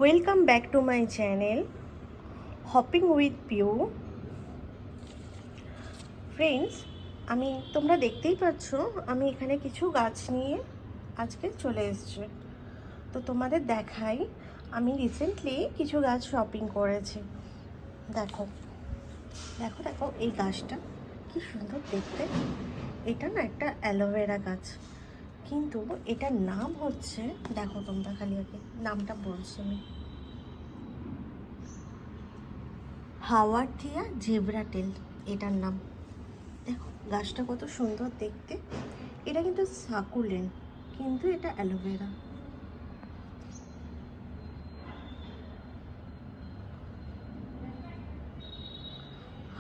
Welcome back to my channel hopping with Piu. Friends, তোমরা দেখতেই পাচ্ছ আমি এখানে কিছু গাছ নিয়ে আজকে চলে এসেছি। তো তোমাদের দেখাই, আমি রিসেন্টলি কিছু গাছ শপিং করেছি। দেখো দেখো দেখো এই গাছটা কি সুন্দর দেখতে। এটা না একটা অ্যালোভেরা গাছ, কিন্তু এটার নাম হচ্ছে, দেখো তোমরা খালি আগে নামটা বলছি আমি, হাওয়ার্থিয়া জেব্রাটেল এটার নাম। দেখো গাছটা কত সুন্দর দেখতে। এটা কিন্তু সাকুলেন্ট, কিন্তু এটা অ্যালোভেরা।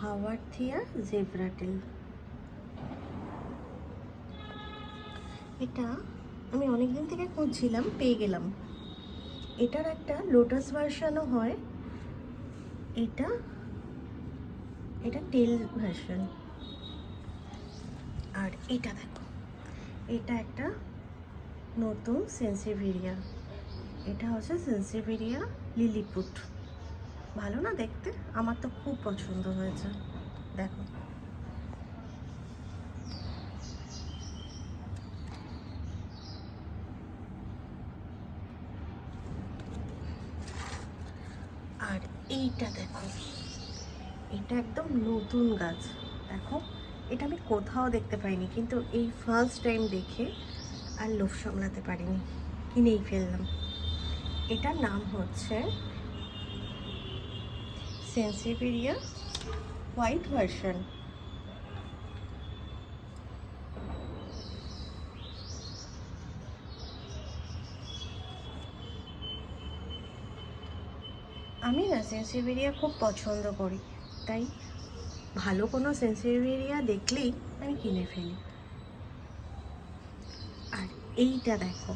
হাওয়ার্থিয়া জেব্রাটেল, এটা আমি অনেকদিন থেকে খুঁজছিলাম, পেয়ে গেলাম। এটার একটা লোটাস ভার্সনও হয়, এটা এটা টেল ভার্সন। আর এটা দেখো, এটা একটা নতুন সেন্সিভেরিয়া, এটা হচ্ছে সেন্সিভেরিয়া লিলিপুট। ভালো না দেখতে? আমার তো খুব পছন্দ হয়েছে। দেখো আর এইটা দেখো, এটা একদম নতুন গাছ। দেখো এটা আমি কোথাও দেখতে পাইনি, কিন্তু এই ফার্স্ট টাইম দেখে আর লোভ সামলাতে পারিনি, কিনেই ফেললাম। এটার নাম হচ্ছে সেন্সিভেরিয়া হোয়াইট ভার্সন। আমি না সেন্সিভেরিয়া খুব পছন্দ করি, তাই ভালো কোনো সেন্সিভেরিয়া দেখলেই আমি কিনে ফেলি। আর এইটা দেখো,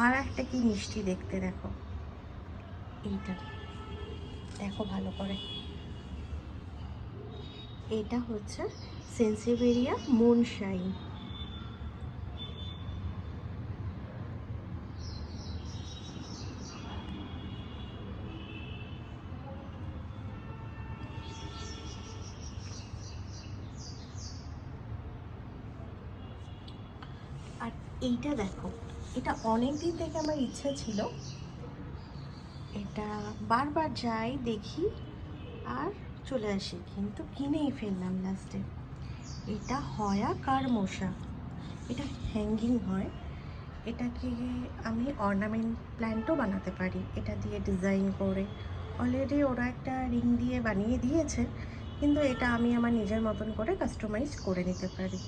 আর একটা কি মিষ্টি দেখতে, দেখো এইটা দেখো ভালো করে। এটা হচ্ছে সেন্সিভেরিয়া মুনশাইন। আর এইটা দেখো, এটা অনেক দিন থেকে আমার ইচ্ছা ছিল, এটা বারবার যাই দেখি আর চলে আসি, কিন্তু কিনেই ফেললাম লাস্টে। এটা হয়া কারমোসা, এটা হ্যাঙ্গিং হয়। এটাকে আমি অর্নামেন্ট প্ল্যান্টও বানাতে পারি এটা দিয়ে ডিজাইন করে। অলরেডি ওরা একটা রিং দিয়ে বানিয়ে দিয়েছে, কিন্তু এটা আমি আমার নিজের মতন করে কাস্টমাইজ করে নিতে পারি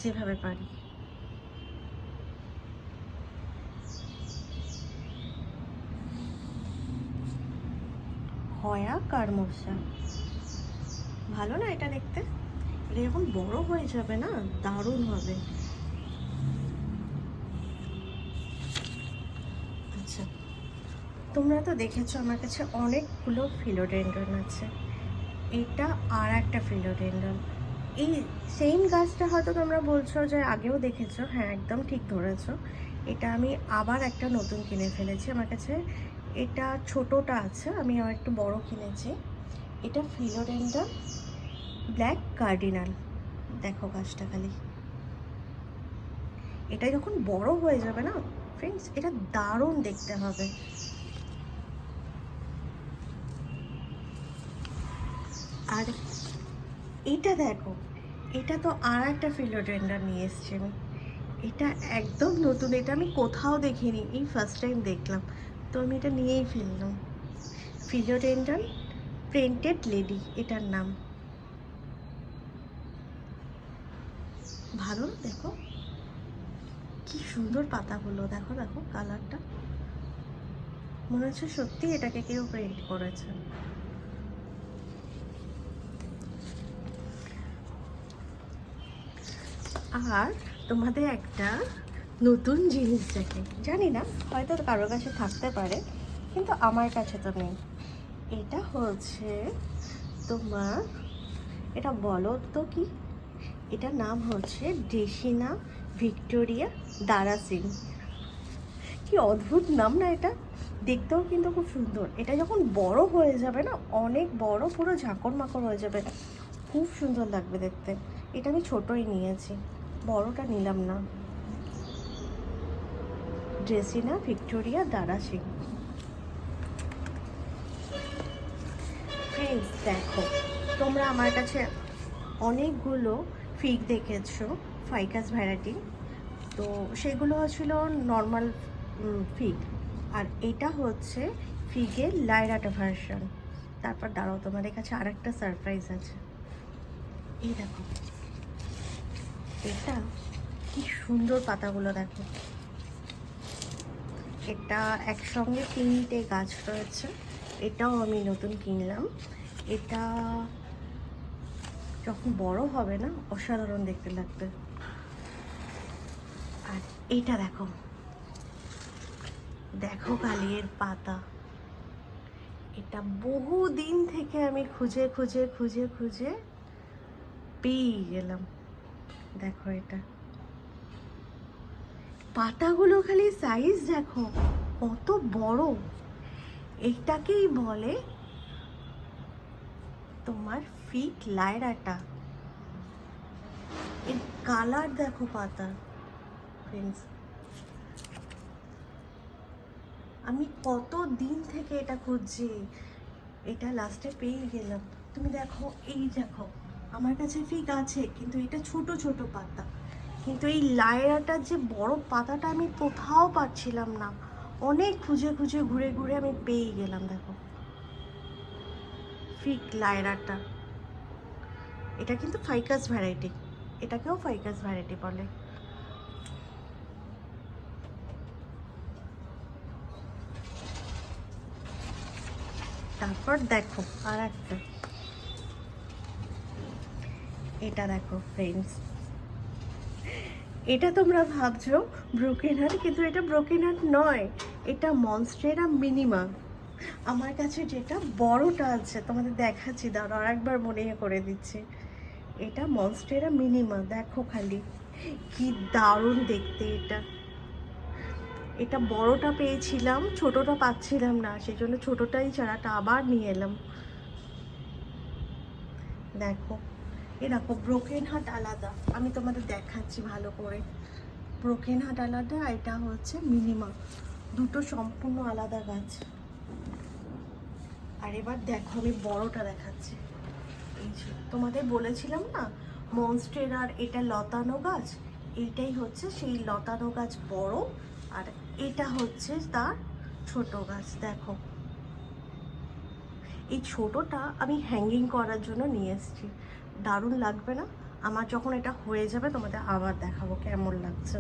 যেভাবে পারি। হয়া কারমোসা, ভালো না এটা দেখতে? এটা যখন বড় হয়ে যাবে না, দারুণ হবে। আচ্ছা, তোমরা তো দেখেছো আমার কাছে অনেকগুলো ফিলোডেন্ড্রন আছে। এটা আর একটা ফিলোডেন্ড্রন। এই সেম গাছটা হয়তো তোমরা বলছো যে আগেও দেখেছো, হ্যাঁ একদম ঠিক ধরেছো। এটা আমি আবার একটা নতুন কিনে ফেলেছি। আমার কাছে এটা ছোটোটা আছে, আমি আর একটু বড় কিনেছি। এটা ফিলোডেন্ড্রন ব্ল্যাক কার্ডিনাল। দেখো গাছটা খালি, এটা যখন বড় হয়ে যাবে না ফ্রেন্ডস, এটা দারুণ দেখতে হবে। আর এইটা দেখো, এটা তো আর একটা ফিলোডেন্ড্রন নিয়ে এসছি আমি। এটা একদম নতুন, এটা আমি কোথাও দেখিনি, এই ফার্স্ট টাইম দেখলাম, তো আমি এটা নিয়েই ফেললাম। ফিলোডেন্ড্রন প্রিন্টেড লেডি এটার নাম। ভালো না? দেখো কি সুন্দর পাতাগুলো, দেখো দেখো কালারটা, মনে হচ্ছে সত্যি এটাকে কেউ প্রিন্ট করেছে। আর তোমাদের একটা নতুন জিনিস দেখে, জানি না হয়তো কারোর কাছে থাকতে পারে, কিন্তু আমার কাছে তো নেই। এটা হচ্ছে তোমার, এটা বলো তো কি, এটার নাম হচ্ছে ডেসিনা ভিক্টোরিয়া দারাসিং। কি অদ্ভুত নাম না এটা? দেখতেও কিন্তু খুব সুন্দর। এটা যখন বড় হয়ে যাবে না, অনেক বড়, পুরো ঝাঁকর মাকড় হয়ে যাবে, খুব সুন্দর লাগবে দেখতে। এটা আমি ছোটই নিয়েছি, বড়টা নিলাম না। ড্রেসিনা ভিক্টোরিয়া দারাসি। ফ্রেন্ডস দেখো, তোমরা আমার কাছে অনেকগুলো ফিগ দেখেছো, ফাইকাস ভ্যারাইটি, তো সেগুলো ছিল নর্মাল ফিগ, আর এটা হচ্ছে ফিগের লাইরাটা ভার্সন। তারপর দাঁড়াও, তোমাদের কাছে আরেকটা সারপ্রাইজ আছে। এই দেখো, এটা কি সুন্দর পাতাগুলো দেখো। এটা একসঙ্গে 3টে গাছ রয়েছে, এটাও আমি নতুন কিনলাম। এটা যখন বড় হবে না, অসাধারণ দেখতে লাগবে। আর এটা দেখো, দেখো কালিয়ের পাতা। এটা বহু দিন থেকে আমি খুঁজে খুঁজে খুঁজে খুঁজে পেয়ে গেলাম। দেখো এটা, পাতাগুলো খালি সাইজ দেখো কত বড়। এইটাকেই বলে তোমার ফিগ লাইরাটা। এর কালার দেখো পাতা। ফ্রেন্ডস, আমি কত দিন থেকে এটা খুঁজছি, এটা লাস্টে পেয়ে গেলাম। তুমি দেখো, এই দেখো আমার কাছে ফিগ আছে, কিন্তু এটা ছোট ছোট পাতা, কিন্তু এই লায়রাটার যে বড় পাতাটা আমি কোথাও পাচ্ছিলাম না। অনেক খুঁজে খুঁজে ঘুরে ঘুরে আমি পেয়ে গেলাম। দেখো ফিগ লায়রাটা, এটা কিন্তু ফাইকাস ভ্যারাইটি, এটাকেও ফাইকাস ভ্যারাইটি বলে। তারপর দেখো আর একটা, এটা দেখো ফ্রেন্ডস, এটা তোমরা ভাবছো ব্রোকেন হার্ট, কিন্তু এটা ব্রোকেন হার্ট নয়, এটা মনস্টেরা মিনিমা। আমার কাছে যেটা বড়টা আছে তোমাদের দেখাচ্ছি, দাঁড়াও আর একবার মনে করে দিচ্ছি। এটা মনস্টেরা মিনিমা, দেখো খালি কি দারুণ দেখতে। এটা এটা বড়টা পেয়েছিলাম, ছোটটা পাচ্ছিলাম না, সেই জন্য ছোটটাই চারাটা আবার নিয়ে এলাম। দেখো, এ দেখো ব্রোকেন হার্ট আলাদা, আমি তোমাদের দেখাচ্ছি ভালো করে। ব্রোকেন হার্ট আলাদা, এটা হচ্ছে মিনিমা, দুটো সম্পূর্ণ আলাদা গাছ। আর এবার দেখো আমি বড়টা দেখাচ্ছি। এই যে তোমাদের বলেছিলাম না মনস্টেরার এটা লতানো গাছ, এইটাই হচ্ছে সেই লতানো গাছ বড়, আর এটা হচ্ছে তার ছোট গাছ। দেখো এই ছোটটা আমি হ্যাঙ্গিং করার জন্য নিয়ে এসেছি, দারুণ লাগবে না? আমার যখন এটা হয়ে যাবে তোমাদের আবার দেখাবো কেমন লাগছে।